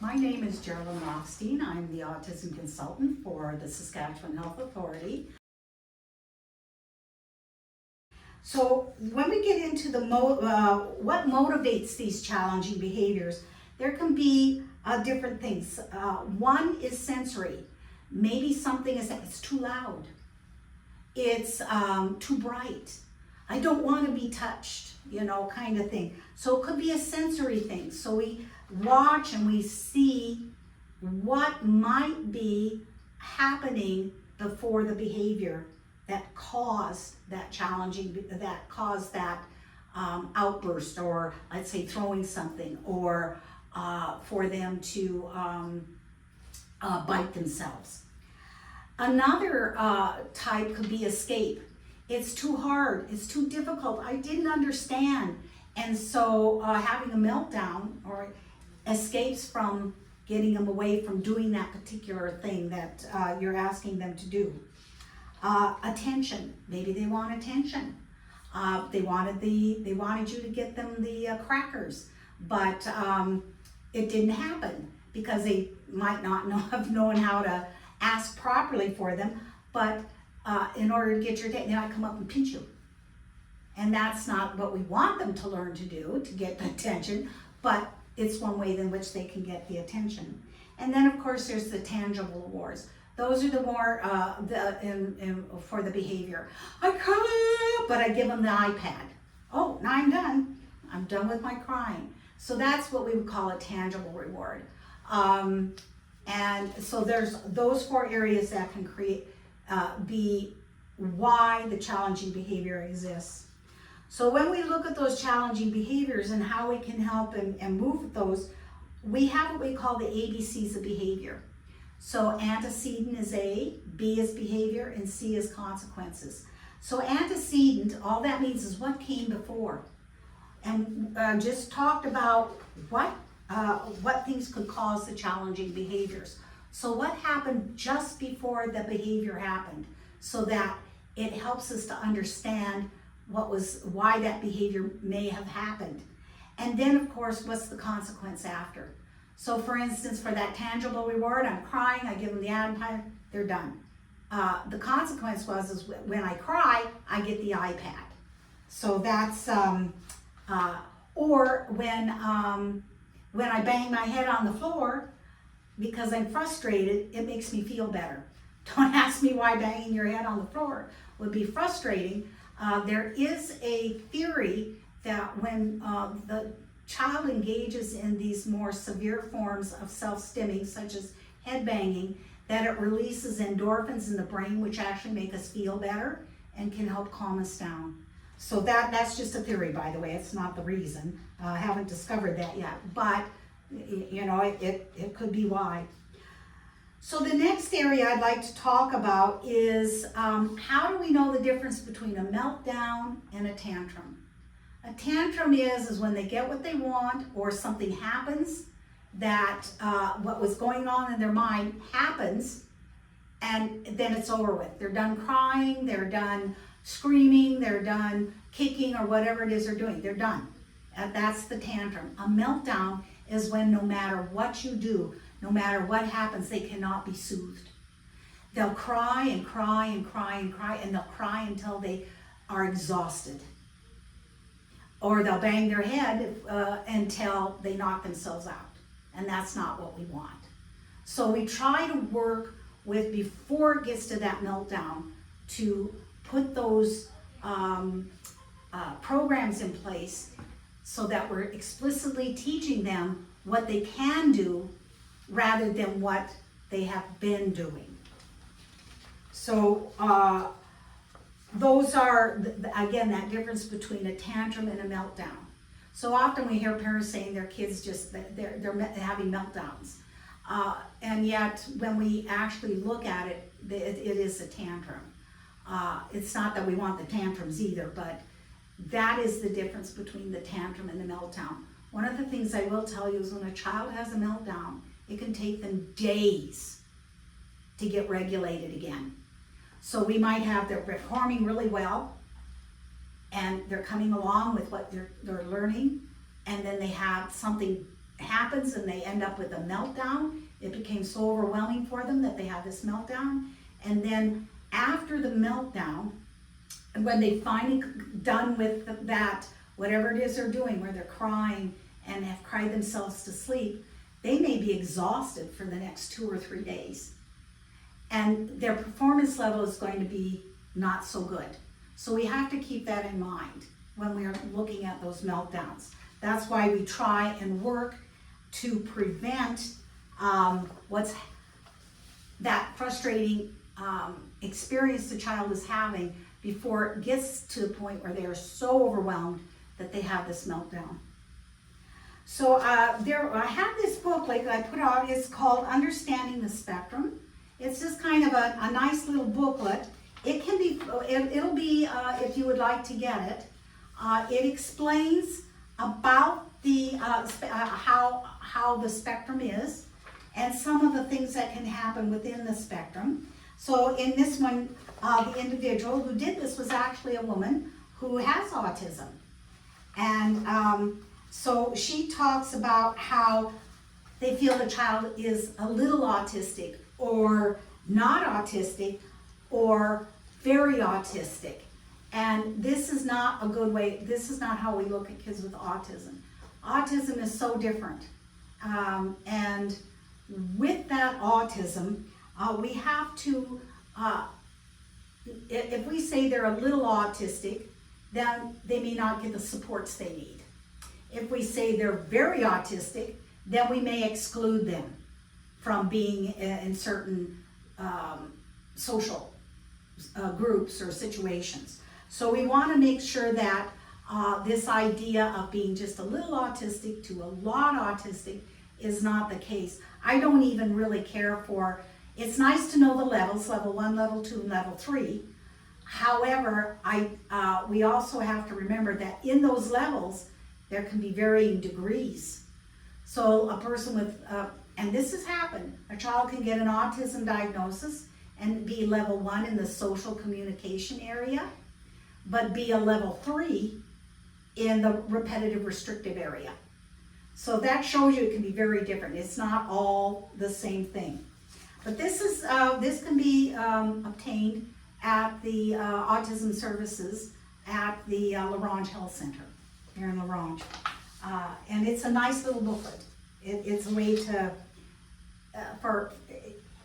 My name is Geralyn Lockstein. I'm the autism consultant for the Saskatchewan Health Authority. So when we get into the what motivates these challenging behaviors, there can be different things. One is sensory. Maybe something is it's too loud. It's too bright. I don't want to be touched, kind of thing. So it could be a sensory thing. So we watch and we see what might be happening before the behavior that caused that outburst, or let's say throwing something, or for them to bite themselves. Another type could be escape. It's too hard, it's too difficult, I didn't understand. And so having a meltdown or escapes from getting them away from doing that particular thing that you're asking them to do. Attention, maybe they want attention. They wanted you to get them the crackers, but it didn't happen because they might not have known how to ask properly for them, but in order to get your attention, they might come up and pinch you. And that's not what we want them to learn to do, to get the attention, but it's one way in which they can get the attention. And then of course there's the tangible rewards. Those are the more for the behavior. I cry, but I give them the iPad. Oh, now I'm done. I'm done with my crying. So that's what we would call a tangible reward. And so there's those four areas that can be why the challenging behavior exists. So when we look at those challenging behaviors and how we can help and move with those, we have what we call the ABCs of behavior. So antecedent is A, B is behavior, and C is consequences. So antecedent, all that means is what came before. And just talked about what things could cause the challenging behaviors. So what happened just before the behavior happened, so that it helps us to understand why that behavior may have happened. And then of course, what's the consequence after? So for instance, for that tangible reward, I'm crying, I give them the iPad, they're done. The consequence is when I cry, I get the iPad. So that's, or when I bang my head on the floor because I'm frustrated, it makes me feel better. Don't ask me why banging your head on the floor would be frustrating. There is a theory that when the child engages in these more severe forms of self-stimming, such as head banging, that it releases endorphins in the brain, which actually make us feel better and can help calm us down. So that's just a theory, by the way. It's not the reason. I haven't discovered that yet, but it could be why. So the next area I'd like to talk about is how do we know the difference between a meltdown and a tantrum? A tantrum is when they get what they want, or something happens that what was going on in their mind happens, and then it's over with. They're done crying, they're done screaming, they're done kicking, or whatever it is they're doing, they're done. That's the tantrum. A meltdown is when no matter what you do, no matter what happens, they cannot be soothed. They'll cry and cry and cry and cry, and they'll cry until they are exhausted. Or they'll bang their head until they knock themselves out. And that's not what we want. So we try to work with, before it gets to that meltdown, to put those programs in place so that we're explicitly teaching them what they can do rather than what they have been doing. So those are, again, that difference between a tantrum and a meltdown. So often we hear parents saying their kids they're having meltdowns. And yet when we actually look at it, it is a tantrum. It's not that we want the tantrums either, but that is the difference between the tantrum and the meltdown. One of the things I will tell you is when a child has a meltdown, it can take them days to get regulated again. So we might have, they're performing really well, and they're coming along with what they're learning, and then they have something happens and they end up with a meltdown. It became so overwhelming for them that they had this meltdown. And then after the meltdown, when they finally done with that, whatever it is they're doing, where they're crying and have cried themselves to sleep, they may be exhausted for the next 2 or 3 days. And their performance level is going to be not so good. So we have to keep that in mind when we're looking at those meltdowns. That's why we try and work to prevent what's that frustrating experience the child is having before it gets to the point where they are so overwhelmed that they have this meltdown. So I have this book, like I put out, it's called Understanding the Spectrum. It's just kind of a nice little booklet. It can be, it'll be, if you would like to get it, it explains about the how the spectrum is and some of the things that can happen within the spectrum. So in this one, the individual who did this was actually a woman who has autism. And so she talks about how they feel the child is a little autistic or not autistic or very autistic. And this is not a good way, this is not how we look at kids with autism. Autism is so different. And with that autism, we have to, if we say they're a little autistic, then they may not get the supports they need. If we say they're very autistic, then we may exclude them from being in certain social groups or situations. So we want to make sure that this idea of being just a little autistic to a lot autistic is not the case. I don't even really care for, it's nice to know the levels, level 1, level 2, and level 3. However, we also have to remember that in those levels, there can be varying degrees. So a person with, and this has happened, a child can get an autism diagnosis and be level 1 in the social communication area, but be a level 3 in the repetitive restrictive area. So that shows you it can be very different. It's not all the same thing. But this is this can be obtained at the Autism Services at the Ronge Health Center here in Ronge. And it's a nice little booklet. It's a way to,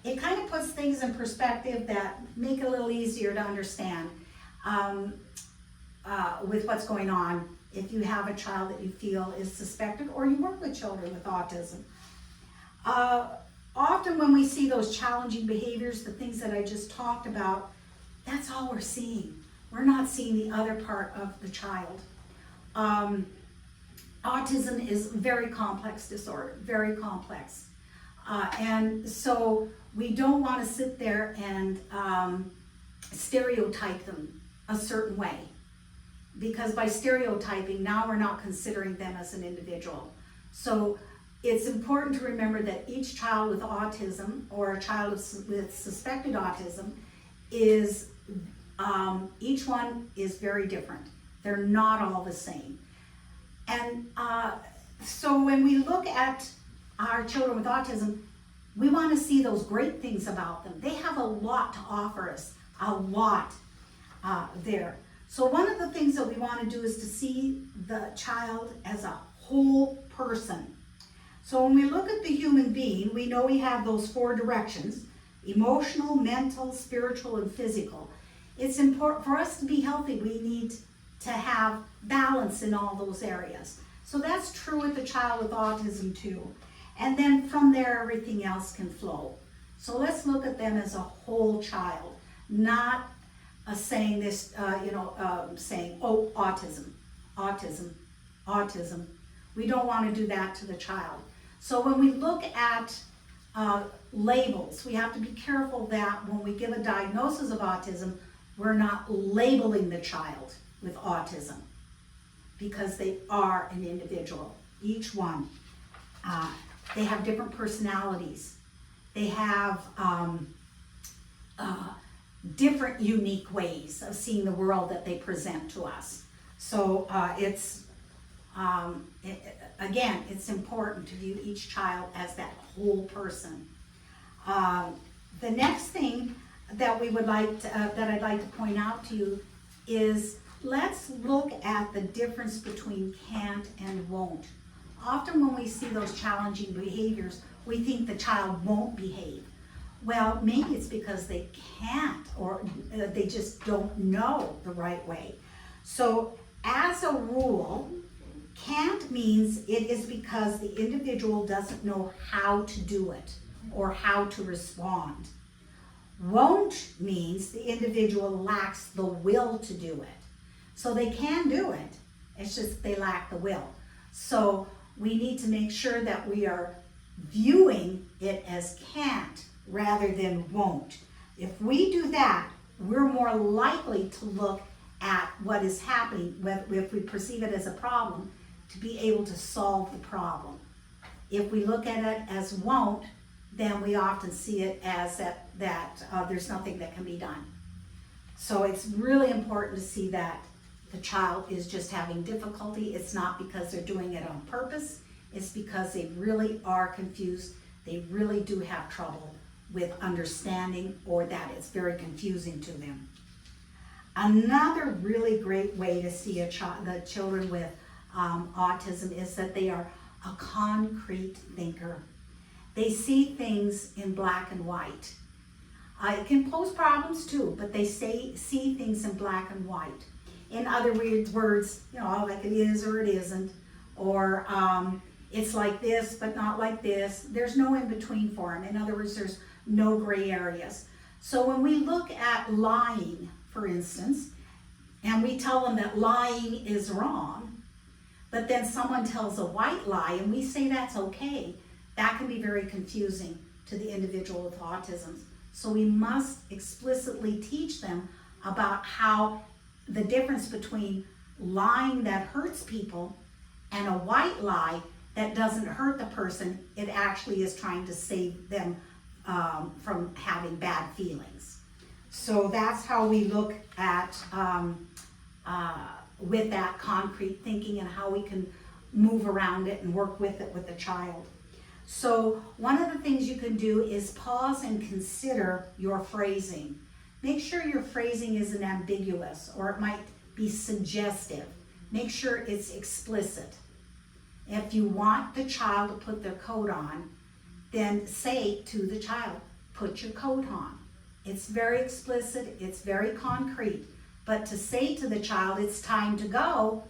it kind of puts things in perspective that make it a little easier to understand with what's going on if you have a child that you feel is suspected or you work with children with autism. Often when we see those challenging behaviors, the things that I just talked about, that's all we're seeing. We're not seeing the other part of the child. Autism is a very complex disorder, very complex. And so we don't want to sit there and stereotype them a certain way. Because by stereotyping, now we're not considering them as an individual. So it's important to remember that each child with autism or a child with suspected autism is, each one is very different. They're not all the same. And so when we look at our children with autism, we want to see those great things about them. They have a lot to offer us, a lot there. So one of the things that we want to do is to see the child as a whole person. So when we look at the human being, we know we have those 4 directions: emotional, mental, spiritual, and physical. It's important for us to be healthy. We need to have balance in all those areas. So that's true with the child with autism too. And then from there, everything else can flow. So let's look at them as a whole child, not saying this, saying, oh, autism, autism, autism. We don't want to do that to the child. So when we look at labels, we have to be careful that when we give a diagnosis of autism, we're not labeling the child with autism, because they are an individual, each one. They have different personalities. They have different unique ways of seeing the world that they present to us. So it's Again, it's important to view each child as that whole person. The next thing that we would like to, that I'd like to point out to you is let's look at the difference between can't and won't. Often when we see those challenging behaviors, we think the child won't behave. Well, maybe it's because they can't, or they just don't know the right way. So as a rule, can't means it is because the individual doesn't know how to do it or how to respond. Won't means the individual lacks the will to do it. So they can do it, it's just they lack the will. So we need to make sure that we are viewing it as can't rather than won't. If we do that, we're more likely to look at what is happening, if we perceive it as a problem, to be able to solve the problem. If we look at it as won't, then we often see it as that there's nothing that can be done. So it's really important to see that the child is just having difficulty. It's not because they're doing it on purpose. It's because they really are confused. They really do have trouble with understanding, or that it's very confusing to them. Another really great way to see the children with autism is that they are a concrete thinker. They see things in black and white. It can pose problems too, but they see things in black and white. In other words, like it is or it isn't, or it's like this but not like this. There's no in between for them. In other words, there's no gray areas. So when we look at lying, for instance, and we tell them that lying is wrong, but then someone tells a white lie and we say that's okay, that can be very confusing to the individual with autism. So we must explicitly teach them about how the difference between lying that hurts people and a white lie that doesn't hurt the person. It actually is trying to save them from having bad feelings. So that's how we look at with that concrete thinking and how we can move around it and work with it with the child. So one of the things you can do is pause and consider your phrasing. Make sure your phrasing isn't ambiguous, or it might be suggestive. Make sure it's explicit. If you want the child to put their coat on, then say to the child, put your coat on. It's very explicit, it's very concrete. But to say to the child, it's time to go,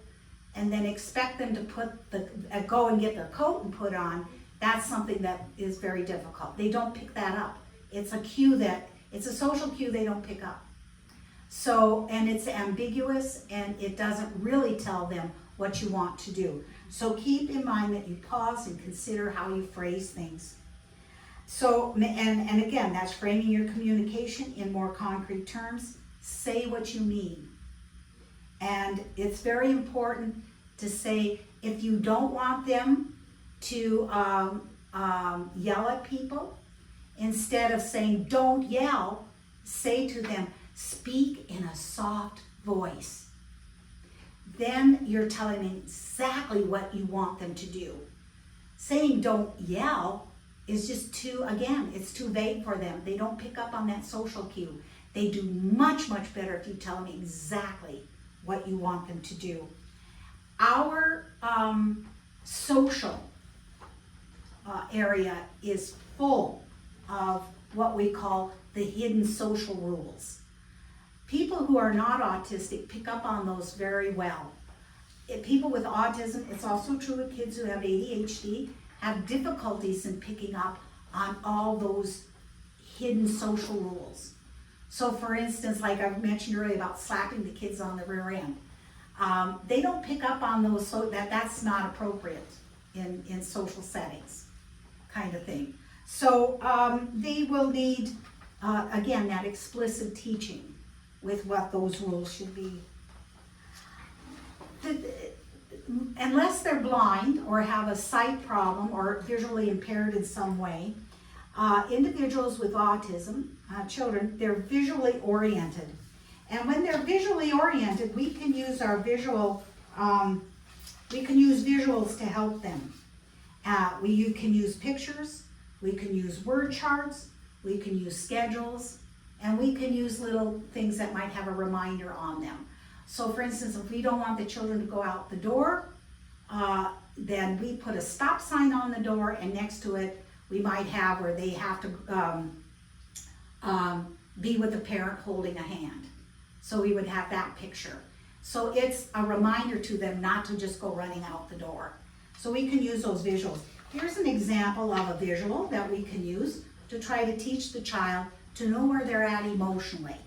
and then expect them to go and get their coat and put on, that's something that is very difficult. They don't pick that up. It's a social cue they don't pick up. So, and it's ambiguous, and it doesn't really tell them what you want to do. So keep in mind that you pause and consider how you phrase things. So, and again, that's framing your communication in more concrete terms. Say what you mean. And it's very important to say, if you don't want them to yell at people, instead of saying, don't yell, say to them, speak in a soft voice. Then you're telling them exactly what you want them to do. Saying don't yell is just it's too vague for them. They don't pick up on that social cue. They do much, much better if you tell them exactly what you want them to do. Our social area is full of what we call the hidden social rules. People who are not autistic pick up on those very well. People with autism, it's also true with kids who have ADHD, have difficulties in picking up on all those hidden social rules. So for instance, like I mentioned earlier about slapping the kids on the rear end, they don't pick up on those, so that's not appropriate in social settings, kind of thing. So they will need, again, that explicit teaching with what those rules should be. Unless they're blind or have a sight problem or visually impaired in some way, individuals with autism, children, they're visually oriented. And when they're visually oriented, we can use our visual We can use visuals to help them. You can use pictures, we can use word charts, we can use schedules, and we can use little things that might have a reminder on them. So for instance, if we don't want the children to go out the door, then we put a stop sign on the door, and next to it, we might have where they have to be with a parent holding a hand. So we would have that picture. So it's a reminder to them not to just go running out the door. So we can use those visuals. Here's an example of a visual that we can use to try to teach the child to know where they're at emotionally.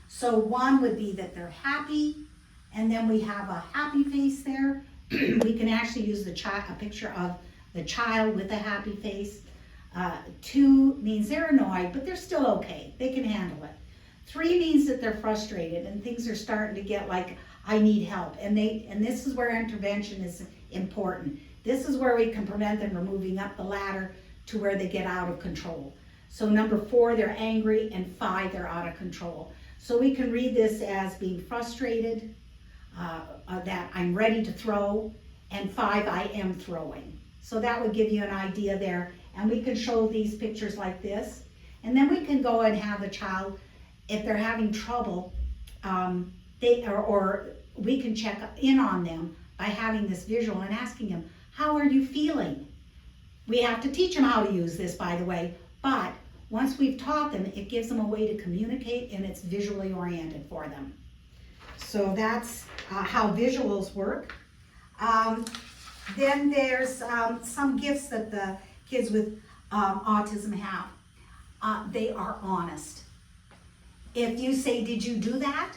So one would be that they're happy, and then we have a happy face there. We can actually use a picture of the child with a happy face. 2 means they're annoyed, but they're still okay. They can handle it. 3 means that they're frustrated and things are starting to get like, I need help. And this is where intervention is important. This is where we can prevent them from moving up the ladder to where they get out of control. So number 4, they're angry, and 5, they're out of control. So we can read this as being frustrated, that I'm ready to throw, and 5, I am throwing. So that would give you an idea there. And we can show these pictures like this. And then we can go and have the child, if they're having trouble, we can check in on them by having this visual and asking them, how are you feeling? We have to teach them how to use this, by the way, but once we've taught them, it gives them a way to communicate, and it's visually oriented for them. So that's how visuals work. Then there's some gifts that the kids with autism have. They are honest. If you say, did you do that?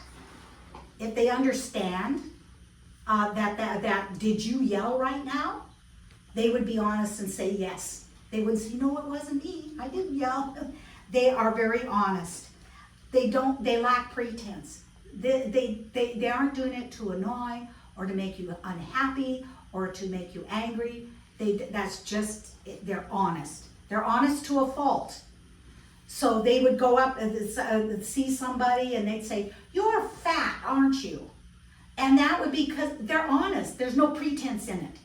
If they understand that did you yell right now? They would be honest and say yes. They wouldn't say, no, it wasn't me, I didn't yell. They are very honest. They lack pretense. They aren't doing it to annoy or to make you unhappy or to make you angry. They're honest. They're honest to a fault. So they would go up and see somebody and they'd say, you're fat, aren't you? And that would be because they're honest. There's no pretense in it.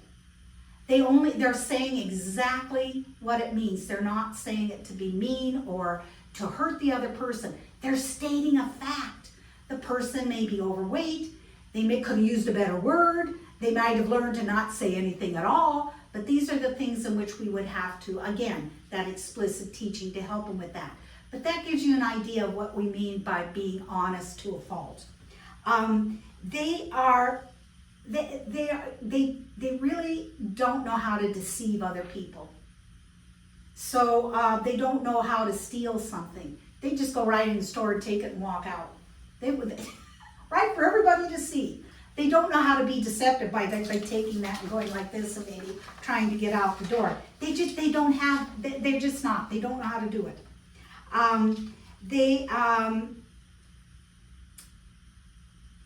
They're saying exactly what it means. They're not saying it to be mean or to hurt the other person. They're stating a fact. The person may be overweight. They could have used a better word. They might have learned to not say anything at all. But these are the things in which we would have to, again, that explicit teaching to help them with that. But that gives you an idea of what we mean by being honest to a fault. They really don't know how to deceive other people. So they don't know how to steal something. They just go right in the store and take it and walk out. Right, for everybody to see. They don't know how to be deceptive by taking that and going like this and maybe trying to get out the door. They're just not. They don't know how to do it. They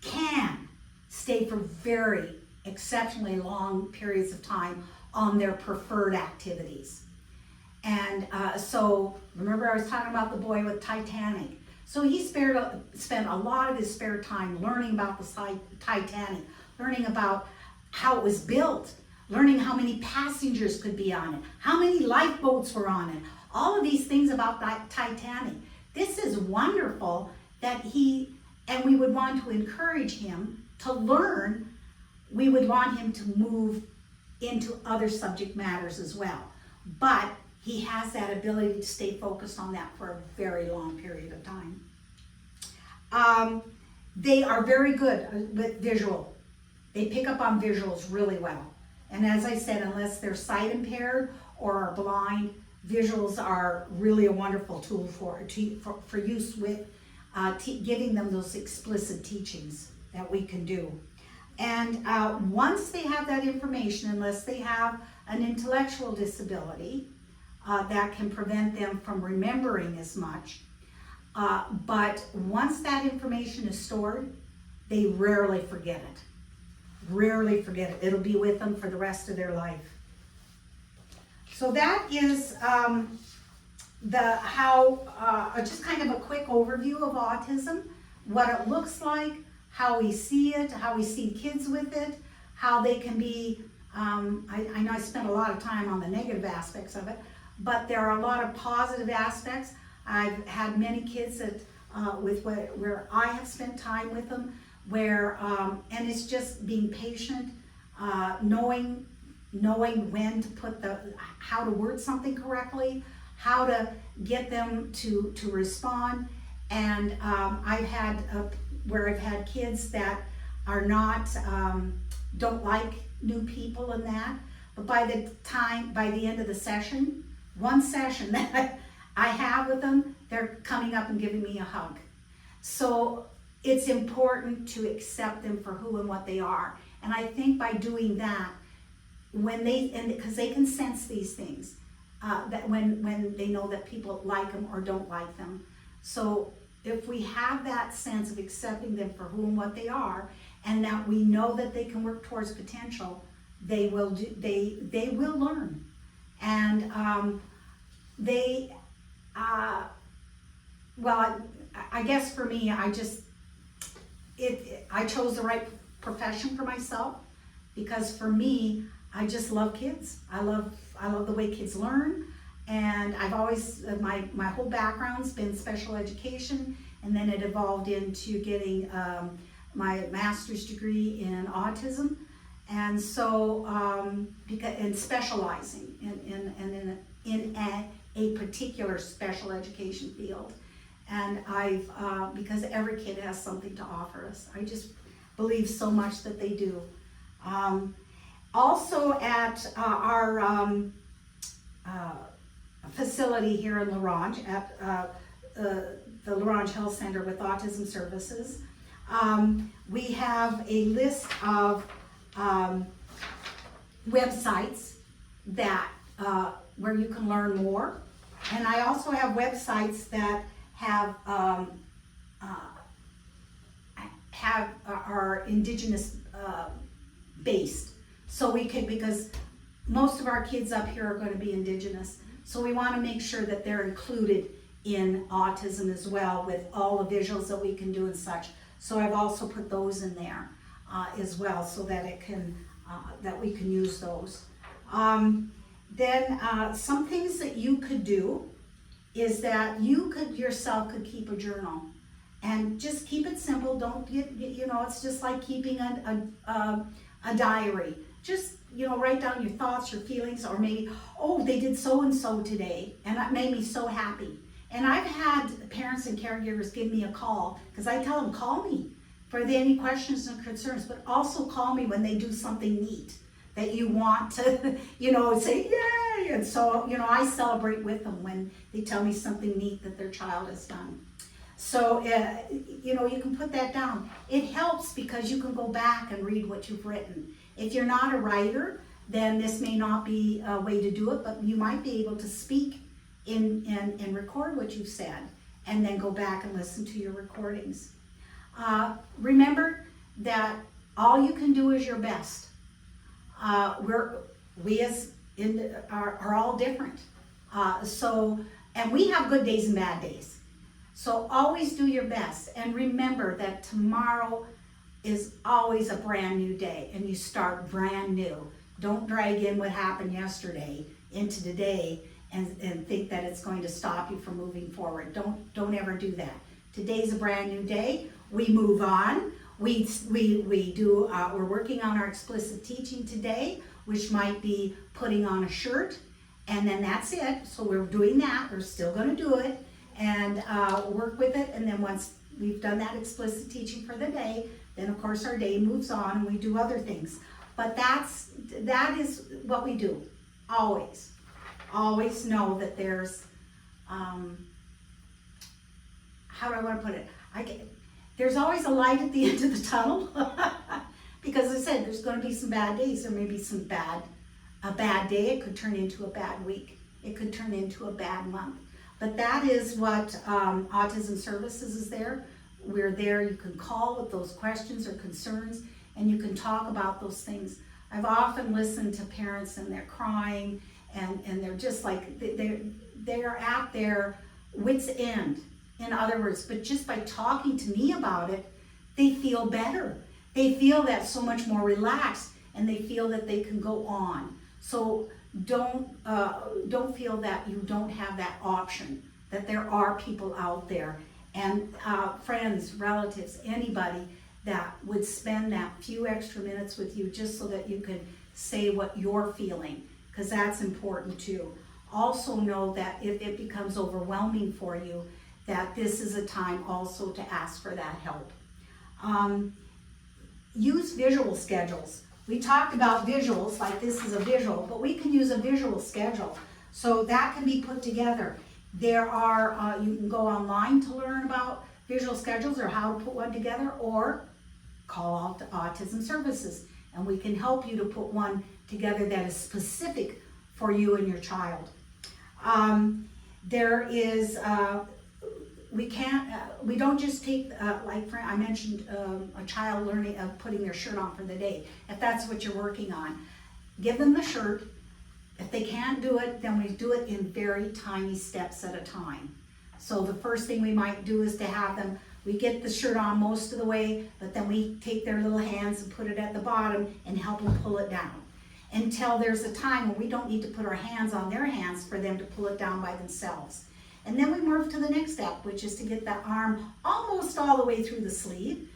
can stay for very exceptionally long periods of time on their preferred activities. And so remember I was talking about the boy with Titanic. So he spent a lot of his spare time learning about the Titanic, learning about how it was built, learning how many passengers could be on it, how many lifeboats were on it, all of these things about that Titanic. This is wonderful that and we would want to encourage him to learn. We would want him to move into other subject matters as well. But he has that ability to stay focused on that for a very long period of time. They are very good with visual. They pick up on visuals really well. And as I said, unless they're sight impaired or are blind, visuals are really a wonderful tool for use with giving them those explicit teachings that we can do. And once they have that information, unless they have an intellectual disability, that can prevent them from remembering as much. But once that information is stored, they rarely forget it. Rarely forget it. It'll be with them for the rest of their life. So that is just kind of a quick overview of autism, what it looks like, how we see it, how we see kids with it, how they can be I know I spent a lot of time on the negative aspects of it, but there are a lot of positive aspects. I've had many kids that, where I have spent time with them, where, and it's just being patient, knowing when to put how to word something correctly, how to get them to respond. And I've had, where I've had kids that are not, don't like new people and that, but by the end of the session, one session that I have with them, they're coming up and giving me a hug. So it's important to accept them for who and what they are. And I think by doing that, because they can sense these things, that when they know that people like them or don't like them. So if we have that sense of accepting them for who and what they are, and that we know that they can work towards potential, they will learn. And well, I guess for me, I chose the right profession for myself, because for me, I just love kids. I love the way kids learn, and I've always, my whole background's been special education, and then it evolved into getting my master's degree in autism, and so and specializing in a particular special education field. And because every kid has something to offer us. I just believe so much that they do. Also at our facility here in Ronge, at the Ronge Health Center with Autism Services, we have a list of websites that where you can learn more. And I also have websites that are indigenous based. So we can, because most of our kids up here are going to be indigenous, so we want to make sure that they're included in autism as well, with all the visuals that we can do and such. So I've also put those in there as well, so that it can that we can use those. Then some things that you could do is that you yourself could keep a journal, and just keep it simple. Don't get, it's just like keeping a diary. Just, write down your thoughts, your feelings, or maybe, oh, they did so and so today, and that made me so happy. And I've had parents and caregivers give me a call, because I tell them, call me for any questions and concerns, but also call me when they do something neat that you want to, say, yay! And so, I celebrate with them when they tell me something neat that their child has done. So, you can put that down. It helps because you can go back and read what you've written. If you're not a writer, then this may not be a way to do it, but you might be able to speak and record what you've said, and then go back and listen to your recordings. Remember that all you can do is your best. We are all different. And we have good days and bad days. So always do your best, and remember that tomorrow is always a brand new day, and you start brand new. Don't drag in what happened yesterday into today and think that it's going to stop you from moving forward. Don't ever do that. Today's a brand new day. We move on. We're working on our explicit teaching today, which might be putting on a shirt, and then that's it. So we're doing that. We're still going to do it and work with it. And then once we've done that explicit teaching for the day, then of course our day moves on and we do other things. But that is what we do. Always. Always know that there's, how do I want to put it? There's always a light at the end of the tunnel. Because as I said, there's going to be some bad days. There may be a bad day. It could turn into a bad week. It could turn into a bad month. But that is what Autism Services is there. We're there. You can call with those questions or concerns, and you can talk about those things. I've often listened to parents and they're crying, and they're just like, they're at their wit's end, in other words. But just by talking to me about it, they feel better. They feel that so much more relaxed. and they feel that they can go on. So don't feel that you don't have that option, that there are people out there, and friends, relatives, anybody that would spend that few extra minutes with you just so that you could say what you're feeling, because that's important too. Also know that if it becomes overwhelming for you, that this is a time also to ask for that help. Use visual schedules. We talked about visuals, like this is a visual, but we can use a visual schedule. So that can be put together. There are, you can go online to learn about visual schedules or how to put one together, or call out to Autism Services, and we can help you to put one together that is specific for you and your child. There is, we don't just take, like I mentioned, a child learning, putting their shirt on for the day. If that's what you're working on, give them the shirt. If they can't do it, then we do it in very tiny steps at a time. So the first thing we might do is to have them, we get the shirt on most of the way, but then we take their little hands and put it at the bottom and help them pull it down. Until there's a time when we don't need to put our hands on their hands for them to pull it down by themselves. And then we move to the next step, which is to get that arm almost all the way through the sleeve,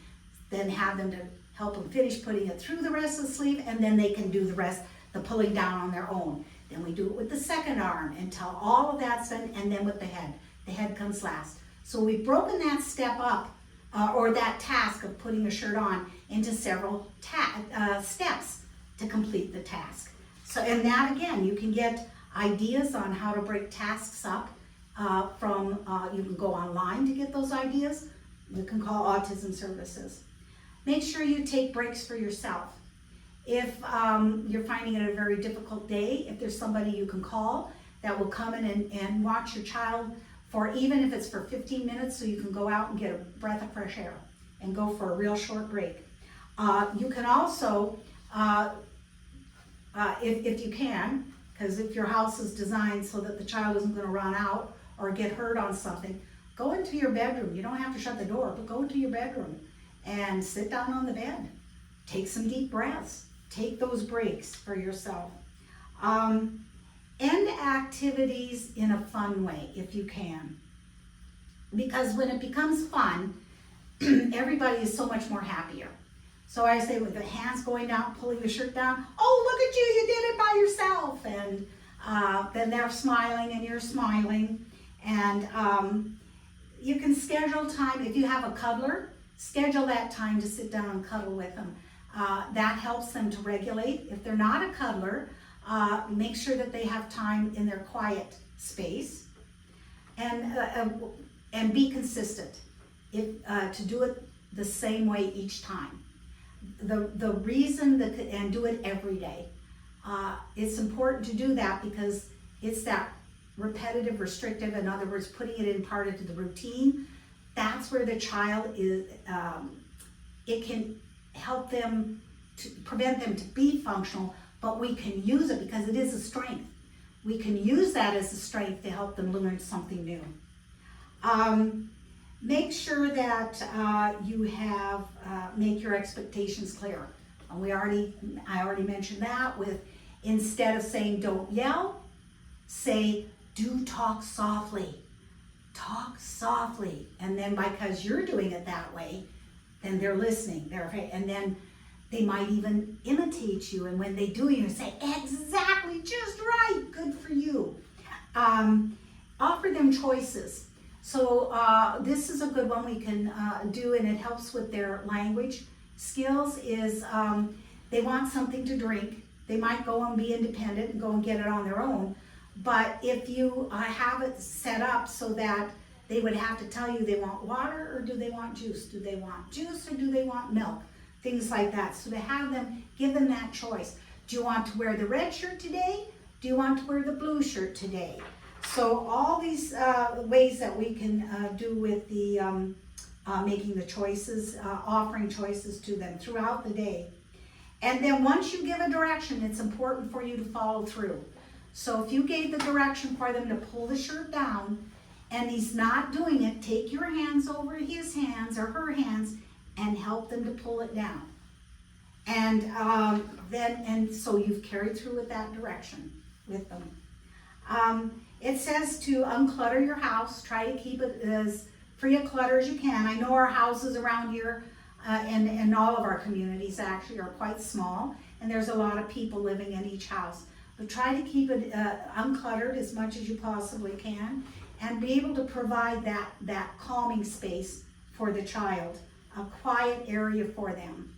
then have them to help them finish putting it through the rest of the sleeve, and then they can do the rest, the pulling down on their own. Then we do it with the second arm until all of that's done, and then with the head. The head comes last. So we've broken that step up, or that task of putting a shirt on, into several steps to complete the task. So, and that again, you can get ideas on how to break tasks up you can go online to get those ideas. You can call Autism Services. Make sure you take breaks for yourself. If you're finding it a very difficult day, if there's somebody you can call that will come in and watch your child for, even if it's for 15 minutes, so you can go out and get a breath of fresh air and go for a real short break. You can also, if you can, because if your house is designed so that the child isn't going to run out or get hurt on something, go into your bedroom. You don't have to shut the door, but go into your bedroom and sit down on the bed. Take some deep breaths. Take those breaks for yourself. End activities in a fun way if you can. Because when it becomes fun, everybody is so much more happier. So I say with the hands going down, pulling the shirt down, oh, look at you did it by yourself. And then they're smiling and you're smiling. And you can schedule time. If you have a cuddler, schedule that time to sit down and cuddle with them. That helps them to regulate. If they're not a cuddler, make sure that they have time in their quiet space, and be consistent. To do it the same way each time. The reason that, and do it every day. It's important to do that because it's that repetitive, restrictive, in other words, putting it in part into the routine. That's where the child is, it can help them to prevent them to be functional, but we can use it because it is a strength. We can use that as a strength to help them learn something new. Make sure that you have, make your expectations clear. And I already mentioned that with, instead of saying don't yell, say do talk softly. Talk softly. And then because you're doing it that way, then they're listening. And then they might even imitate you. And when they do, you say, exactly, just right, good for you. Offer them choices. So this is a good one we can do, and it helps with their language skills, is they want something to drink. They might go and be independent and go and get it on their own. But if you have it set up so that they would have to tell you they want water or do they want juice? Do they want juice or do they want milk? Things like that. So to have them, give them that choice. Do you want to wear the red shirt today? Do you want to wear the blue shirt today? So all these ways that we can do with the making the choices, offering choices to them throughout the day. And then once you give a direction, it's important for you to follow through. So if you gave the direction for them to pull the shirt down and he's not doing it, take your hands over his hands or her hands and help them to pull it down. And so you've carried through with that direction with them. It says to unclutter your house. Try to keep it as free of clutter as you can. I know our houses around here and all of our communities actually are quite small, and there's a lot of people living in each house. But try to keep it uncluttered as much as you possibly can, and be able to provide that calming space for the child, a quiet area for them.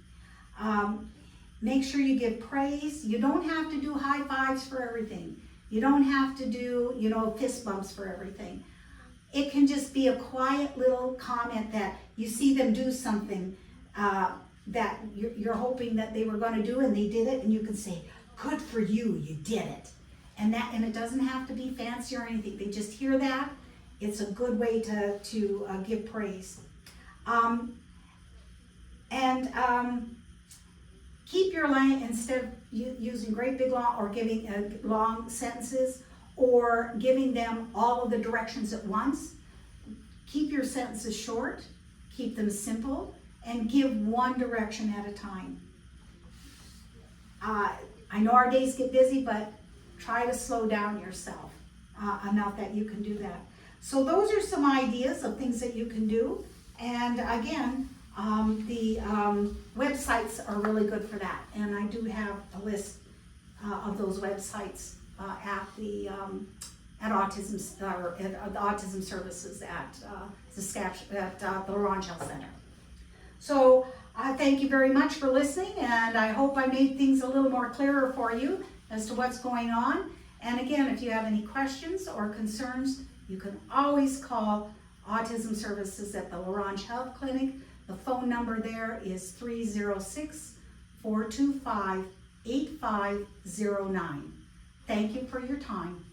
Make sure you give praise. You don't have to do high fives for everything. You don't have to do, fist bumps for everything. It can just be a quiet little comment that you see them do something that you're hoping that they were going to do, and they did it, and you can say, "Good for you, you did it." And it doesn't have to be fancy or anything. They just hear that. It's a good way to give praise. Keep your line, instead of using great big long or giving long sentences or giving them all of the directions at once. Keep your sentences short, keep them simple, and give one direction at a time. I know our days get busy, but try to slow down yourself enough that you can do that. So those are some ideas of things that you can do. And again, the websites are really good for that. And I do have a list of those websites at the Autism Services at the Ronge Health Center. So thank you very much for listening, and I hope I made things a little more clearer for you as to what's going on. And again, if you have any questions or concerns, you can always call Autism Services at the Ronge Health Clinic. The phone number there is 306-425-8509. Thank you for your time.